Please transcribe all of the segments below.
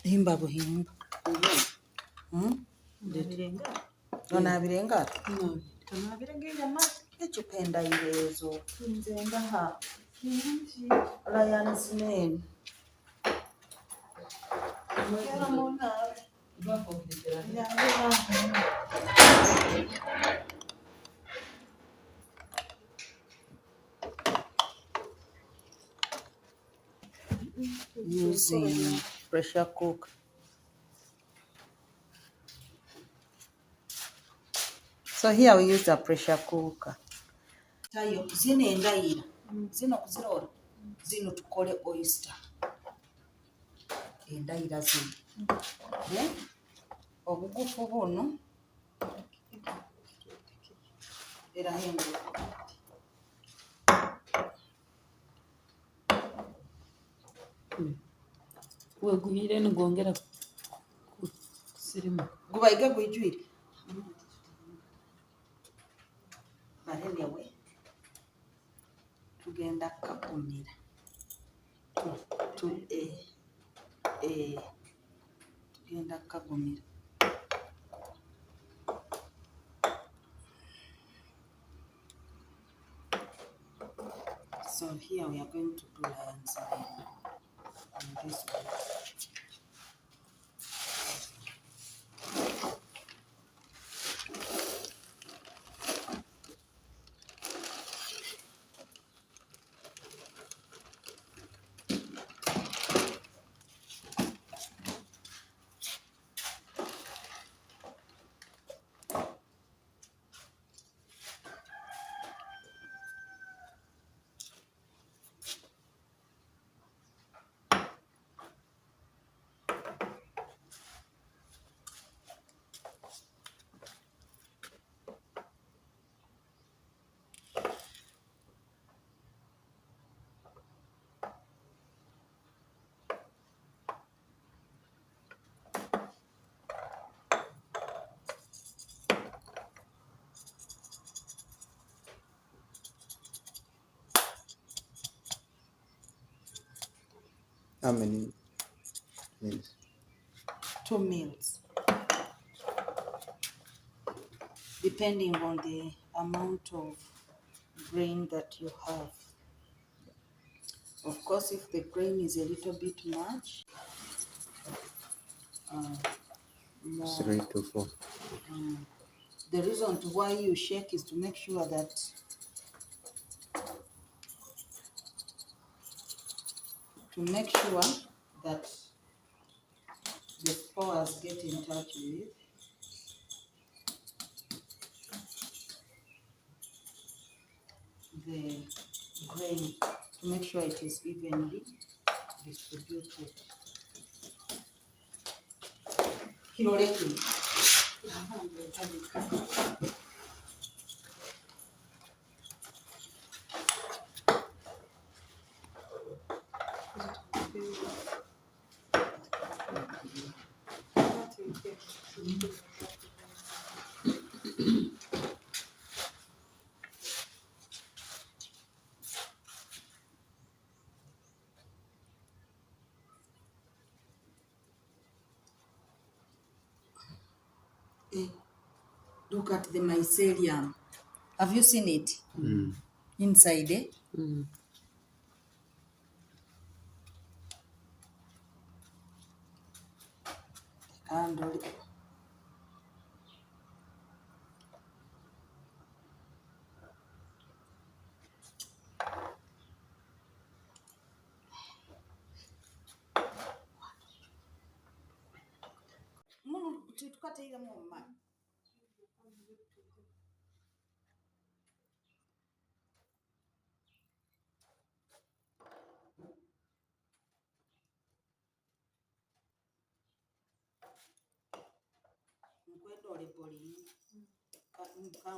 Himba buhimba. Onabirenga? Onabirenga ma. Echupenda ilezo. Nzenga ha. Lion's mane. Kera mona. Using pressure cooker. So here we use a pressure cooker. Tayo zino endayira. Zino kuzirora. Zino tukole oyster. Endayira zino. Obugufu buno era hengo. Weguyire nigongera kusirimu. Gubayiga gwijwire. Anyway, tugenda kakumira. Tugenda kagumira. So here we are going to do lion's mane on this one. How many meals? 2 meals. Depending on the amount of grain that you have. Of course, if the grain is a little bit much, more. 3 to 4. The reason to why you shake is to make sure that the spores get in touch with the grain, to make sure it is evenly distributed. Kiroleki. Look at the mycelium. Have you seen it? Inside, eh? Candle.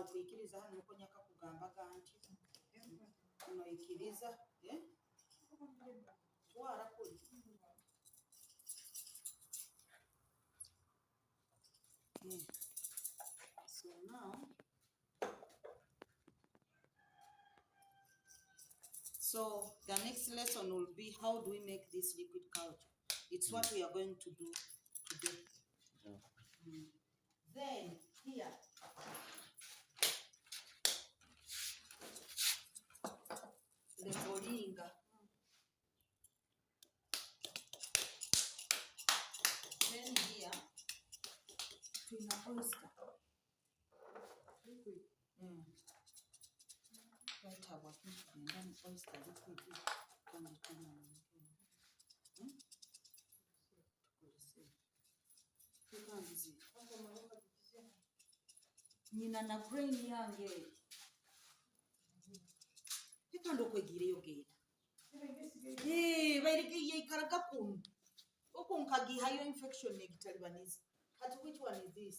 Ukikiriza hano uko nyaka kugamba ganti unoikiriza wara kuli. So now, the next lesson will be how do we make this liquid culture. It's what we are going to do today. Yeah. Then here, levelinga. Then here, tuna oyster. Right our and then oyster liquid. Nina na brain yange. Tekando kwegireyo genda. Bairike yikaraga kun. Okunkagi hayo infection negitalibanizi. But which one is this?